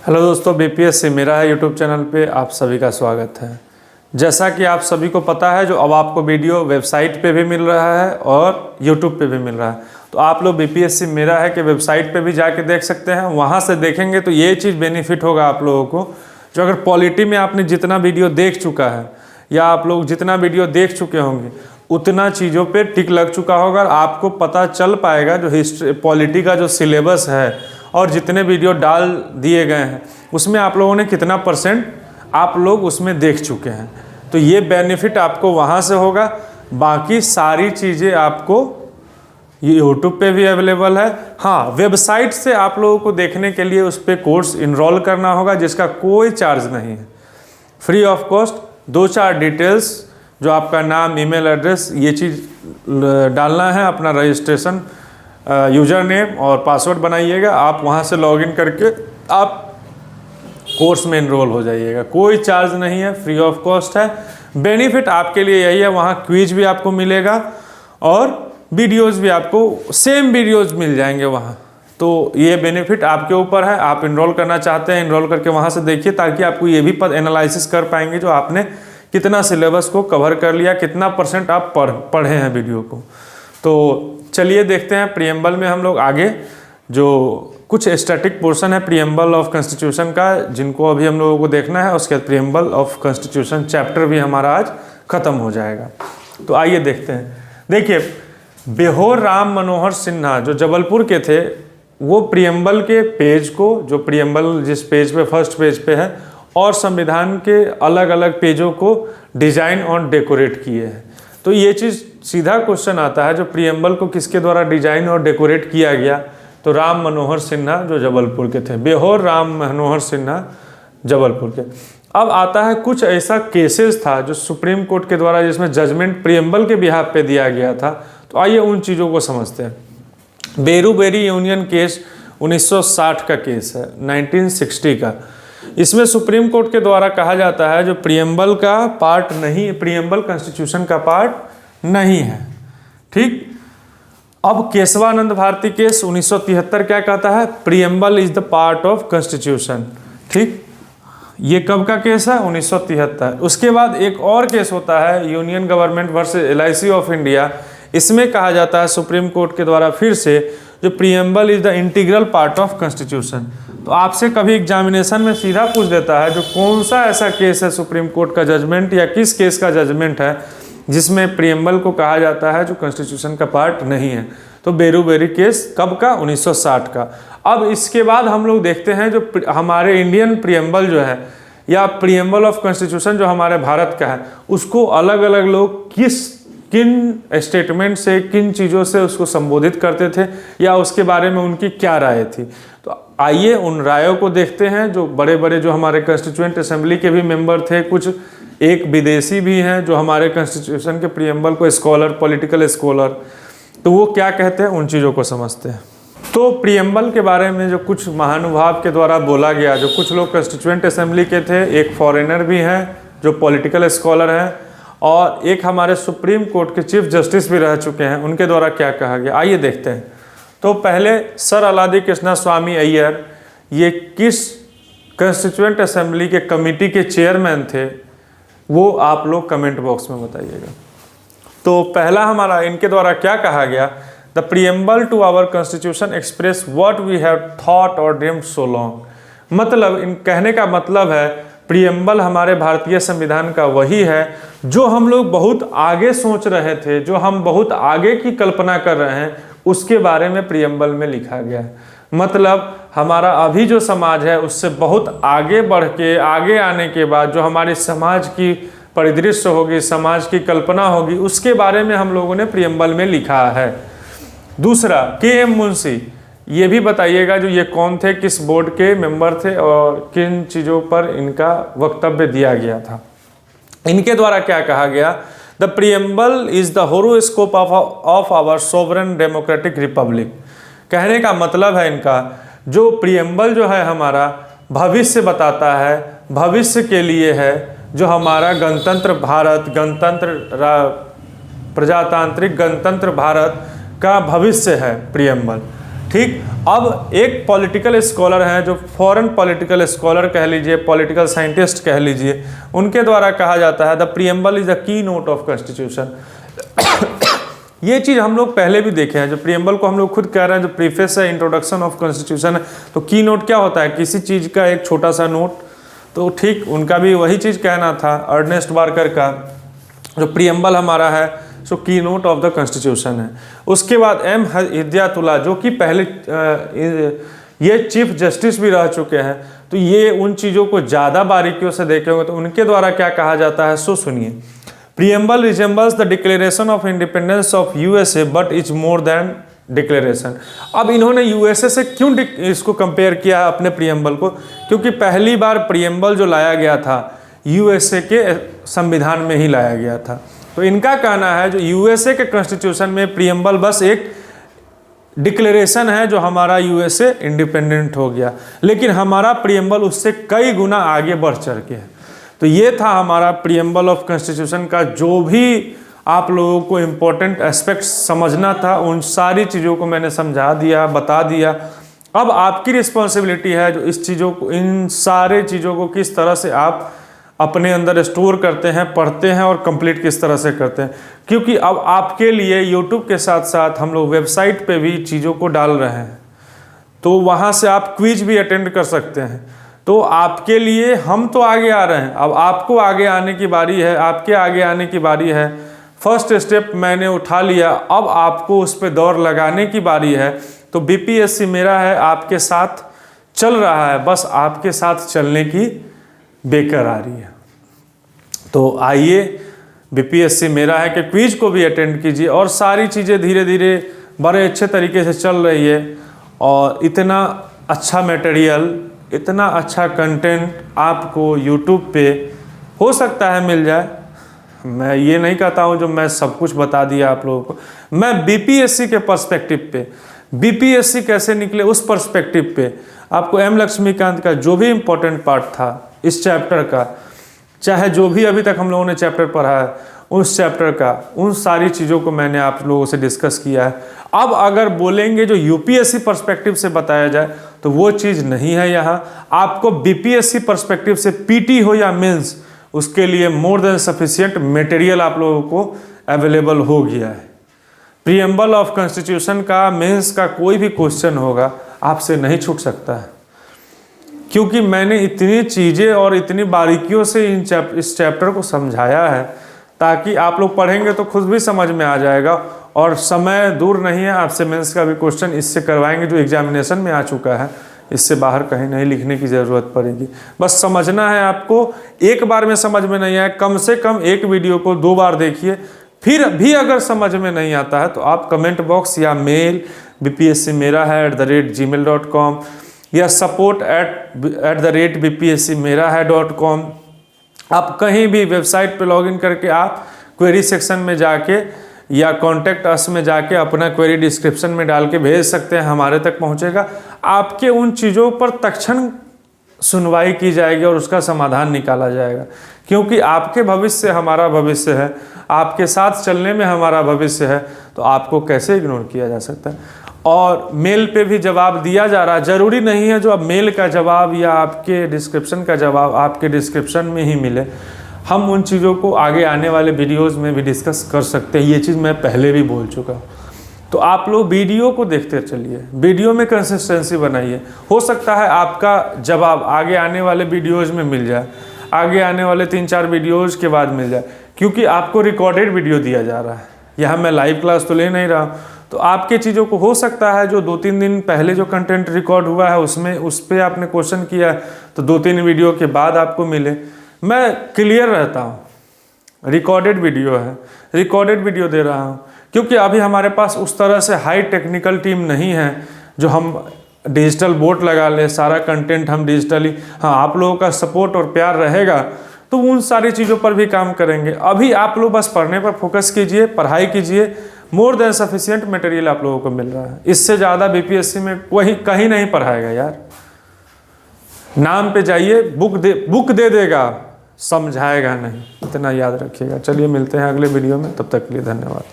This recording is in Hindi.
हेलो दोस्तों, बीपीएससी मेरा है यूट्यूब चैनल पे आप सभी का स्वागत है। जैसा कि आप सभी को पता है, जो अब आपको वीडियो वेबसाइट पे भी मिल रहा है और यूट्यूब पे भी मिल रहा है, तो आप लोग बीपीएससी मेरा है कि वेबसाइट पे भी जाके देख सकते हैं। वहाँ से देखेंगे तो ये चीज़ बेनिफिट होगा आप लोगों को, जो अगर पॉलिटी में आपने जितना वीडियो देख चुका है या आप लोग जितना वीडियो देख चुके होंगे उतना चीज़ों पे टिक लग चुका होगा और आपको पता चल पाएगा जो हिस्ट्री पॉलिटी का जो सिलेबस है और जितने वीडियो डाल दिए गए हैं उसमें आप लोगों ने कितना % आप लोग उसमें देख चुके हैं। तो ये बेनिफिट आपको वहाँ से होगा। बाकी सारी चीज़ें आपको ये यूट्यूब पे भी अवेलेबल है। हाँ, वेबसाइट से आप लोगों को देखने के लिए उस पर कोर्स इनरोल करना होगा जिसका कोई चार्ज नहीं है, फ्री ऑफ कॉस्ट। 2-4 डिटेल्स जो आपका नाम, ईमेल एड्रेस, ये चीज़ डालना है, अपना रजिस्ट्रेशन यूज़र नेम और पासवर्ड बनाइएगा। आप वहाँ से लॉगिन करके आप कोर्स में इनरोल हो जाइएगा। कोई चार्ज नहीं है, फ्री ऑफ कॉस्ट है। बेनिफिट आपके लिए यही है, वहाँ क्विज भी आपको मिलेगा और वीडियोज़ भी आपको सेम वीडियोज़ मिल जाएंगे वहाँ। तो ये बेनिफिट आपके ऊपर है, आप इनरोल करना चाहते हैं इनरोल करके वहाँ से देखिए, ताकि आपको ये भी एनालिसिस कर पाएंगे जो आपने कितना सिलेबस को कवर कर लिया, कितना % आप पढ़े हैं वीडियो को। तो चलिए देखते हैं प्रीएम्बल में हम लोग आगे जो कुछ स्टैटिक पोर्शन है प्रीएम्बल ऑफ कॉन्स्टिट्यूशन का, जिनको अभी हम लोगों को देखना है। उसके बाद प्रीएम्बल ऑफ कॉन्स्टिट्यूशन चैप्टर भी हमारा आज ख़त्म हो जाएगा। तो आइए देखते हैं। देखिए, बेहोर राम मनोहर सिन्हा जो जबलपुर के थे, वो प्रीएम्बल के पेज को, जो प्रीएम्बल जिस पेज पे फर्स्ट पेज पे है, और संविधान के अलग अलग पेजों को डिज़ाइन और डेकोरेट किए हैं। तो ये चीज़ सीधा क्वेश्चन आता है, जो प्रीएम्बल को किसके द्वारा डिजाइन और डेकोरेट किया गया? तो राम मनोहर सिन्हा जो जबलपुर के थे, बेहोर राम मनोहर सिन्हा जबलपुर के। अब आता है कुछ ऐसा केसेस था जो सुप्रीम कोर्ट के द्वारा, जिसमें जजमेंट प्रीएम्बल के बिहाफ पे दिया गया था। तो आइए उन चीज़ों को समझते हैं। बेरूबेरी यूनियन केस 1960 का केस है, 1960 का। इसमें सुप्रीम कोर्ट के द्वारा कहा जाता है जो प्रीएम्बल का पार्ट नहीं, प्रीएम्बल कॉन्स्टिट्यूशन का पार्ट नहीं है। ठीक। अब केशवानंद भारती केस 1973 क्या कहता है? Preamble is the part of constitution. ठीक। ये कब का केस है? 1973। उसके बाद एक और केस होता है union government versus LIC of India. इसमें कहा जाता है सुप्रीम कोर्ट के द्वारा फिर से जो preamble is the integral part of constitution. तो आपसे कभी एग्जामिनेशन में सीधा पूछ देता है जो कौन सा ऐसा केस है सुप्रीम कोर्ट का जजमेंट या किस केस का जजमेंट है जिसमें प्रीएम्बल को कहा जाता है जो कॉन्स्टिट्यूशन का पार्ट नहीं है। तो बेरूबेरी केस कब का? 1960 का। अब इसके बाद हम लोग देखते हैं जो हमारे इंडियन प्रीएम्बल जो है या प्रीएम्बल ऑफ कॉन्स्टिट्यूशन जो हमारे भारत का है, उसको अलग अलग लोग किन स्टेटमेंट से, किन चीज़ों से उसको संबोधित करते थे या उसके बारे में उनकी क्या राय थी। तो आइए उन रायों को देखते हैं। जो बड़े बड़े जो हमारे कॉन्स्टिट्यूएंट असेंबली के भी मेंबर थे, कुछ एक विदेशी भी हैं जो हमारे कॉन्स्टिट्यूशन के प्रीएम्बल को स्कॉलर, पॉलिटिकल स्कॉलर, तो वो क्या कहते हैं उन चीज़ों को समझते हैं। तो प्रीएम्बल के बारे में जो कुछ महानुभाव के द्वारा बोला गया, जो कुछ लोग कॉन्स्टिट्यूएंट असेंबली के थे, एक फॉरेनर भी हैं जो पॉलिटिकल स्कॉलर हैं, और एक हमारे सुप्रीम कोर्ट के चीफ जस्टिस भी रह चुके हैं, उनके द्वारा क्या कहा गया आइए देखते हैं। तो पहले सर अलादी कृष्णा स्वामी अय्यर, ये किस कॉन्स्टिट्यूएंट असेंबली के कमेटी के चेयरमैन थे, वो आप लोग कमेंट बॉक्स में बताइएगा। तो पहला हमारा इनके द्वारा क्या कहा गया? The preamble to our constitution express what we have thought और ड्रीम्ड सो लॉन्ग। मतलब इन कहने का मतलब है प्रीएम्बल हमारे भारतीय संविधान का वही है जो हम लोग बहुत आगे सोच रहे थे, जो हम बहुत आगे की कल्पना कर रहे हैं, उसके बारे में प्रीएम्बल में लिखा गया है। मतलब हमारा अभी जो समाज है उससे बहुत आगे बढ़ के, आगे आने के बाद जो हमारे समाज की परिदृश्य होगी, समाज की कल्पना होगी, उसके बारे में हम लोगों ने प्रीएम्बल में लिखा है। दूसरा, KM मुंशी, ये भी बताइएगा जो ये कौन थे, किस बोर्ड के मेंबर थे और किन चीज़ों पर इनका वक्तव्य दिया गया था। इनके द्वारा क्या कहा गया? The preamble is the horoscope of our sovereign democratic republic. कहने का मतलब है इनका, जो प्रीएम्बल जो है हमारा भविष्य बताता है, भविष्य के लिए है, जो हमारा गणतंत्र भारत, प्रजातांत्रिक गणतंत्र भारत का भविष्य है प्रीएम्बल। ठीक। अब एक पॉलिटिकल स्कॉलर हैं जो फॉरेन पॉलिटिकल स्कॉलर कह लीजिए, पॉलिटिकल साइंटिस्ट कह लीजिए, उनके द्वारा कहा जाता है the preamble is the key note of constitution. ये चीज़ हम लोग पहले भी देखे हैं, जो प्रीएम्बल को हम लोग खुद कह रहे हैं, जो प्रीफेस है, इंट्रोडक्शन ऑफ कॉन्स्टिट्यूशन है, तो की नोट क्या होता है, किसी चीज़ का एक छोटा सा नोट। तो ठीक उनका भी वही चीज़ कहना था अर्नेस्ट बार्कर का, जो प्रीएम्बल हमारा है सो की नोट ऑफ द कॉन्स्टिट्यूशन है। उसके बाद एम हिदायतुल्लाह जो कि पहले ये चीफ जस्टिस भी रह चुके हैं, तो ये उन चीज़ों को ज़्यादा बारीकियों से देखे होंगे, तो उनके द्वारा क्या कहा जाता है सो सुनिए। Preamble resembles the declaration of independence of USA but is more than declaration. अब इन्होंने यूएसए से क्यों इसको कंपेयर किया है अपने प्रीएम्बल को, क्योंकि पहली बार प्रीएम्बल जो लाया गया था यूएसए के संविधान में ही लाया गया था। तो इनका कहना है जो यूएसए के कॉन्स्टिट्यूशन में प्रीएम्बल बस एक डिक्लेरेशन है जो हमारा यूएसए इंडिपेंडेंट हो गया, लेकिन हमारा प्रीएम्बल उससे कई गुना आगे बढ़ चढ़ के है। तो ये था हमारा प्रीएम्बल ऑफ कॉन्स्टिट्यूशन का, जो भी आप लोगों को इम्पोर्टेंट एस्पेक्ट समझना था उन सारी चीज़ों को मैंने समझा दिया, बता दिया। अब आपकी रिस्पॉन्सिबिलिटी है जो इस चीज़ों को, इन सारे चीज़ों को किस तरह से आप अपने अंदर स्टोर करते हैं, पढ़ते हैं और कंप्लीट किस तरह से करते हैं। क्योंकि अब आपके लिए यूट्यूब के साथ साथ हम लोग वेबसाइट पे भी चीज़ों को डाल रहे हैं, तो वहाँ से आप क्विज भी अटेंड कर सकते हैं। तो आपके लिए हम तो आगे आ रहे हैं, अब आपको आगे आने की बारी है, आपके आगे आने की बारी है। फर्स्ट स्टेप मैंने उठा लिया, अब आपको उस पर दौड़ लगाने की बारी है। तो बीपीएससी मेरा है आपके साथ चल रहा है, बस आपके साथ चलने की बेकर आ रही है। तो आइए बीपीएससी मेरा है कि क्विज को भी अटेंड कीजिए, और सारी चीज़ें धीरे धीरे बड़े अच्छे तरीके से चल रही है। और इतना अच्छा मटेरियल, इतना अच्छा कंटेंट आपको यूट्यूब पे हो सकता है मिल जाए। मैं ये नहीं कहता हूँ जो मैं सब कुछ बता दिया आप लोगों को, मैं बीपीएससी के पर्सपेक्टिव पे, बीपीएससी कैसे निकले उस पर्सपेक्टिव पे आपको एम लक्ष्मीकांत का जो भी इम्पोर्टेंट पार्ट था इस चैप्टर का, चाहे जो भी अभी तक हम लोगों ने चैप्टर पढ़ा है उस चैप्टर का, उन सारी चीज़ों को मैंने आप लोगों से डिस्कस किया है। अब अगर बोलेंगे जो यूपीएससी पर्सपेक्टिव से बताया जाए तो वो चीज़ नहीं है यहाँ। आपको बीपीएससी पर्सपेक्टिव से पीटी हो या मेंस, उसके लिए मोर देन सफिशिएंट मटेरियल आप लोगों को अवेलेबल हो गया है। प्रीएम्बल ऑफ कॉन्स्टिट्यूशन का मेंस का कोई भी क्वेश्चन होगा आपसे नहीं छूट सकता है, क्योंकि मैंने इतनी चीज़ें और इतनी बारीकियों से इस चैप्टर को समझाया है, ताकि आप लोग पढ़ेंगे तो खुद भी समझ में आ जाएगा। और समय दूर नहीं है, आपसे मेंस का भी क्वेश्चन इससे करवाएंगे जो एग्जामिनेशन में आ चुका है, इससे बाहर कहीं नहीं लिखने की ज़रूरत पड़ेगी। बस समझना है आपको, एक बार में समझ में नहीं आया, कम से कम एक वीडियो को 2 बार देखिए। फिर भी अगर समझ में नहीं आता है तो आप कमेंट बॉक्स या मेल bpsc मेरा है @gmail.com या support@bpscmerahai.com, आप कहीं भी वेबसाइट पे लॉगिन करके आप क्वेरी सेक्शन में जाके या कॉन्टैक्ट अस में जाके अपना क्वेरी डिस्क्रिप्शन में डाल के भेज सकते हैं, हमारे तक पहुंचेगा। आपके उन चीज़ों पर तत्क्षण सुनवाई की जाएगी और उसका समाधान निकाला जाएगा, क्योंकि आपके भविष्य हमारा भविष्य है, आपके साथ चलने में हमारा भविष्य है, तो आपको कैसे इग्नोर किया जा सकता है। और मेल पे भी जवाब दिया जा रहा है, ज़रूरी नहीं है जो अब मेल का जवाब या आपके डिस्क्रिप्शन का जवाब आपके डिस्क्रिप्शन में ही मिले। हम उन चीज़ों को आगे आने वाले वीडियोस में भी डिस्कस कर सकते हैं, ये चीज़ मैं पहले भी बोल चुका हूँ। तो आप लोग वीडियो को देखते चलिए, वीडियो में कंसिस्टेंसी बनाइए, हो सकता है आपका जवाब आगे आने वाले वीडियोज़ में मिल जाए, आगे आने वाले 3-4 वीडियोज़ के बाद मिल जाए, क्योंकि आपको रिकॉर्डेड वीडियो दिया जा रहा है, यहाँ मैं लाइव क्लास तो ले नहीं रहा हूँ। तो आपके चीज़ों को हो सकता है जो 2-3 दिन पहले जो कंटेंट रिकॉर्ड हुआ है उसमें उस पर आपने क्वेश्चन किया है तो 2-3 वीडियो के बाद आपको मिले। मैं क्लियर रहता हूँ, रिकॉर्डेड वीडियो है, रिकॉर्डेड वीडियो दे रहा हूँ, क्योंकि अभी हमारे पास उस तरह से हाई टेक्निकल टीम नहीं है जो हम डिजिटल बोर्ड लगा ले, सारा कंटेंट हम डिजिटली, हाँ आप लोगों का सपोर्ट और प्यार रहेगा तो उन सारी चीज़ों पर भी काम करेंगे। अभी आप लोग बस पढ़ने पर फोकस कीजिए, पढ़ाई कीजिए, मोर देन सफिशिएंट मटेरियल आप लोगों को मिल रहा है। इससे ज़्यादा बीपीएससी में कोई कहीं नहीं पढ़ाएगा यार। नाम पे जाइए, बुक दे देगा, समझाएगा नहीं, इतना याद रखिएगा। चलिए मिलते हैं अगले वीडियो में, तब तक के लिए धन्यवाद।